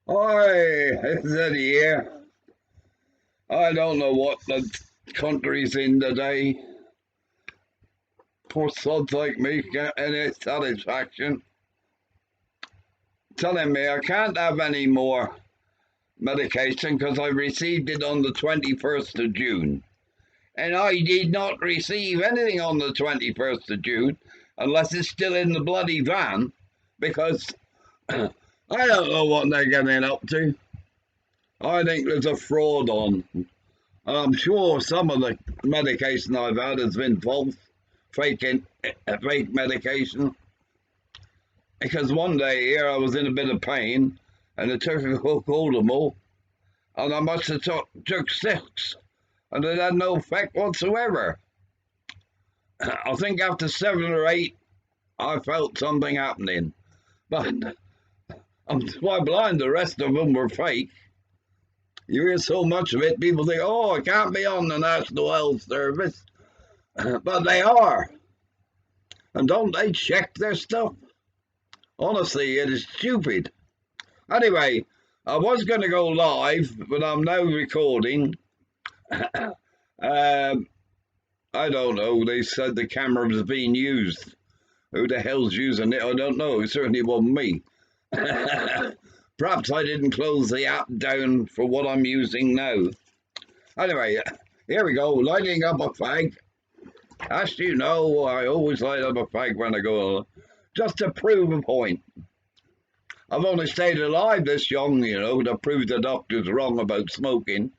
Hi, is it here? I don't know what the country's in today. Poor sods like me get any satisfaction. Telling me I can't have any more medication because I received it on the 21st of June. And I did not receive anything on the 21st of June unless it's still in the bloody van because I don't know what they're getting up to. I think there's a fraud on. I'm sure some of the medication I've had has been false, fake medication. Because one day here I was in a bit of pain, and I took a Cocodamol, and I must have took six, and it had no effect whatsoever. I think after 7 or 8, I felt something happening, but I'm quite blind. The rest of them were fake. You hear so much of it, people think, oh, it can't be on the National Health Service. But they are. And don't they check their stuff? Honestly, it is stupid. Anyway, I was going to go live, but I'm now recording. I don't know. They said the camera was being used. Who the hell's using it? I don't know. It certainly wasn't me. Perhaps I didn't close the app down for what I'm using now. Anyway, here we go, lighting up a fag. As you know, I always light up a fag when I go, just to prove a point. I've only stayed alive this young, to prove the doctor's wrong about smoking.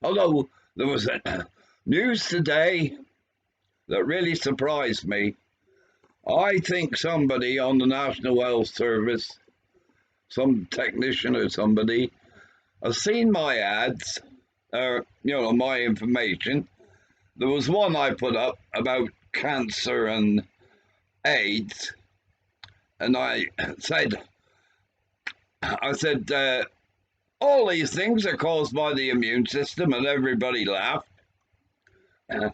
Although there was news today that really surprised me. I think somebody on the National Health Service, some technician or somebody, has seen my ads, my information. There was one I put up about cancer and AIDS, and I said, all these things are caused by the immune system, and everybody laughed. And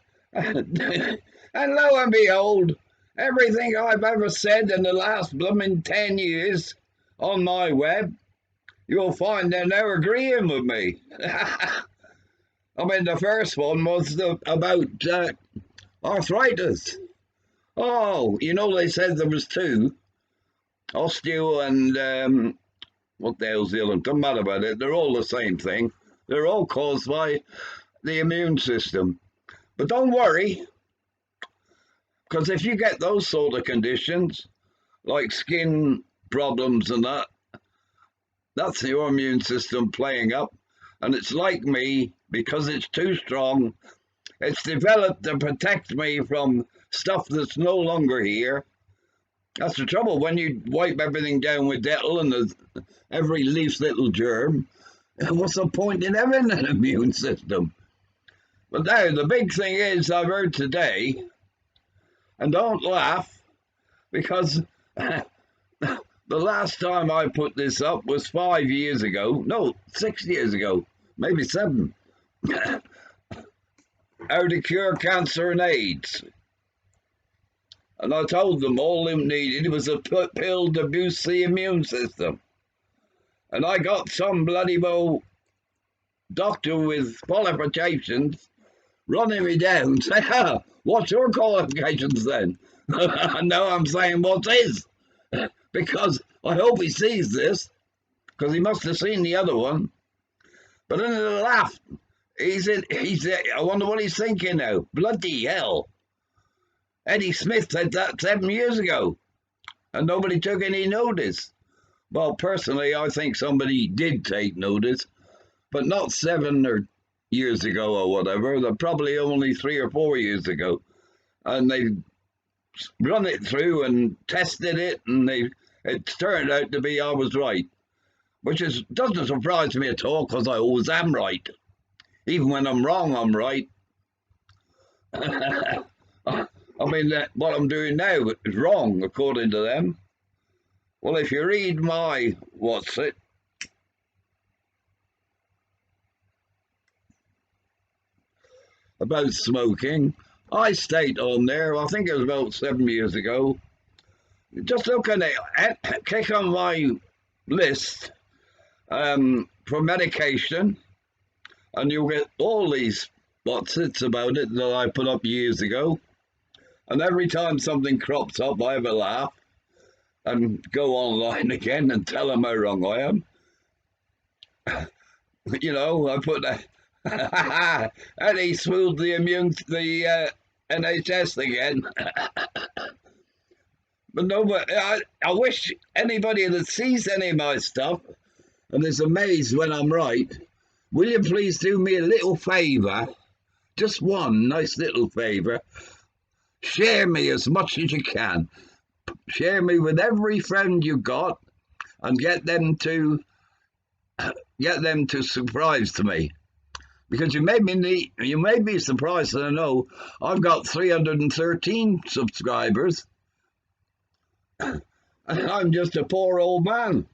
lo and behold, everything I've ever said in the last blooming 10 years on my web, you'll find they're now agreeing with me. I mean, the first one was about arthritis. Oh, they said there was two, osteo and what the hell's the other one? Doesn't matter about it. They're all the same thing. They're all caused by the immune system. But don't worry, because if you get those sort of conditions, like skin problems and that's your immune system playing up. And it's like me, because it's too strong, it's developed to protect me from stuff that's no longer here. That's the trouble. When you wipe everything down with Dettol and there's every least little germ, what's the point in having an immune system? But now, the big thing is, I've heard today, and don't laugh, because the last time I put this up was 5 years ago. No, 6 years ago, maybe 7. How to cure cancer and AIDS. And I told them all they needed was a pill to boost the immune system. And I got some bloody well doctor with qualifications running me down, saying, what's your qualifications then? And now I'm saying, what's his? Because I hope he sees this, because he must have seen the other one. But then he laughed. I wonder what he's thinking now. Bloody hell. Eddie Smith said that 7 years ago, and nobody took any notice. Well, personally, I think somebody did take notice, but not 7 years ago or whatever. They're probably only 3 or 4 years ago. And they run it through and tested it, and it turned out to be I was right, which doesn't surprise me at all, because I always am right. Even when I'm wrong, I'm right. I mean, what I'm doing now is wrong, according to them. Well, if you read my, about smoking, I state on there, I think it was about 7 years ago, just look at it, click on my list, for medication, and you'll get all these what's it's about it that I put up years ago. And every time something crops up, I have a laugh and go online again and tell them how wrong I am. You know, I put that, and he swooned the NHS again. But no, but I wish anybody that sees any of my stuff and is amazed when I'm right, will you please do me a little favour? Just one nice little favour. Share me as much as you can. Share me with every friend you got, and get them to subscribe to me. Because you may be surprised that I know I've got 313 subscribers, and I'm just a poor old man.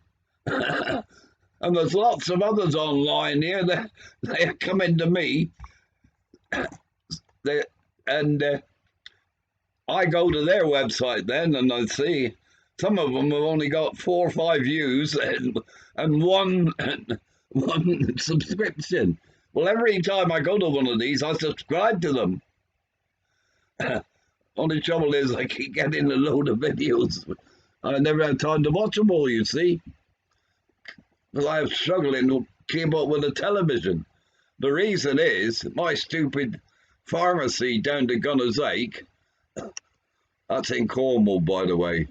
And there's lots of others online here that they are coming to me. I go to their website then, and I see some of them have only got 4 or 5 views and one subscription. Well, every time I go to one of these, I subscribe to them. Only trouble is I keep getting a load of videos. I never have time to watch them all, you see. Because I'm struggling to keep up with the television. The reason is my stupid pharmacy down to Gunner's Lake. That's in Cornwall, by the way,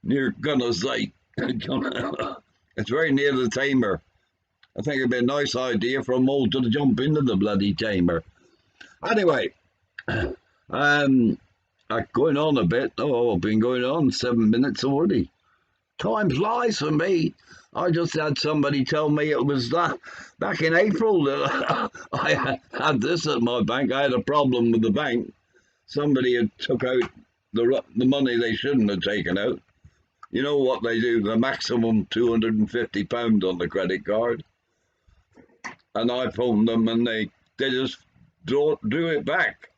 near Gunner's Lake. It's very near the Tamer. I think it'd be a nice idea for them all to jump into the bloody Tamer. Anyway, I'm going on a bit. Oh, I've been going on 7 minutes already. Time flies for me. I just had somebody tell me it was that back in April that I had this at my bank. I had a problem with the bank. Somebody had took out the money they shouldn't have taken out. You know what they do? The maximum £250 on the credit card. And I phoned them, and they just drew it back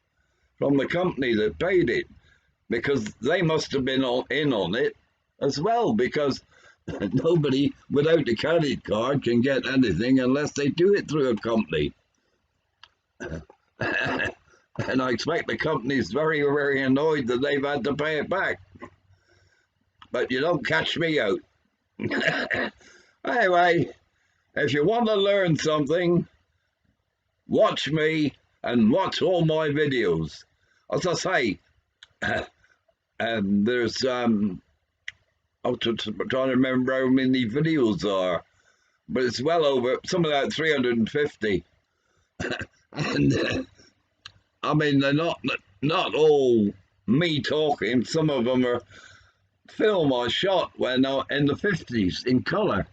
from the company that paid it, because they must have been in on it as well, because nobody without the credit card can get anything unless they do it through a company. And I expect the company's very, very annoyed that they've had to pay it back. But you don't catch me out. Anyway, if you want to learn something, watch me and watch all my videos. As I say, there's I'm trying to remember how many videos are, but it's well over, some of that 350. And I mean, they're not all me talking. Some of them are film I shot when in the 50s in colour.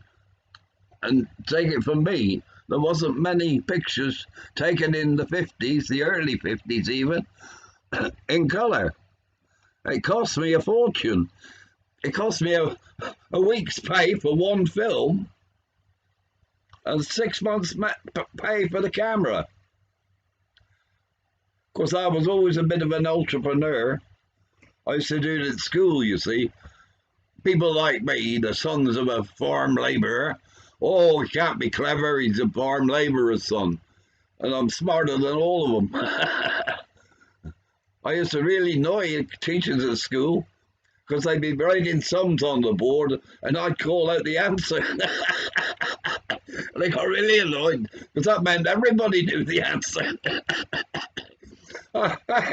And take it from me, there wasn't many pictures taken in the 50s, the early 50s even, in colour. It cost me a fortune. It cost me a week's pay for one film and 6 months pay for the camera. Of course, I was always a bit of an entrepreneur. I used to do it at school, you see. People like me, the sons of a farm labourer, oh, he can't be clever, he's a farm labourer's son. And I'm smarter than all of them. I used to really annoy teachers at school, because they'd be writing sums on the board and I'd call out the answer. They got really annoyed, because that meant everybody knew the answer.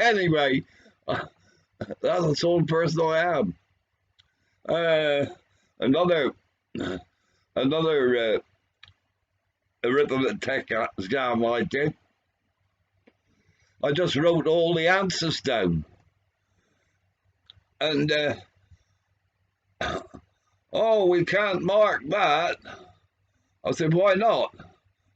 Anyway, that's the sort of person I am. Another arithmetic exam I did, I just wrote all the answers down. And, oh, we can't mark that. I said, why not?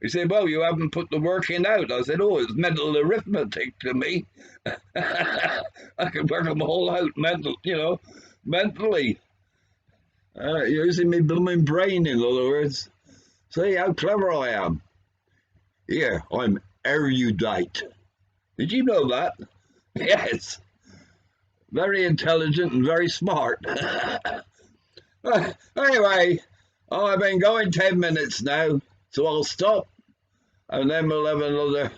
He said, well, you haven't put the work in out. I said, oh, it's mental arithmetic to me. I can work them all out mentally. Using my blooming brain, in other words. See how clever I am. Here, I'm erudite. Did you know that? Yes. Very intelligent and very smart. Anyway, Oh, I've been going 10 minutes now, so I'll stop and then we'll have another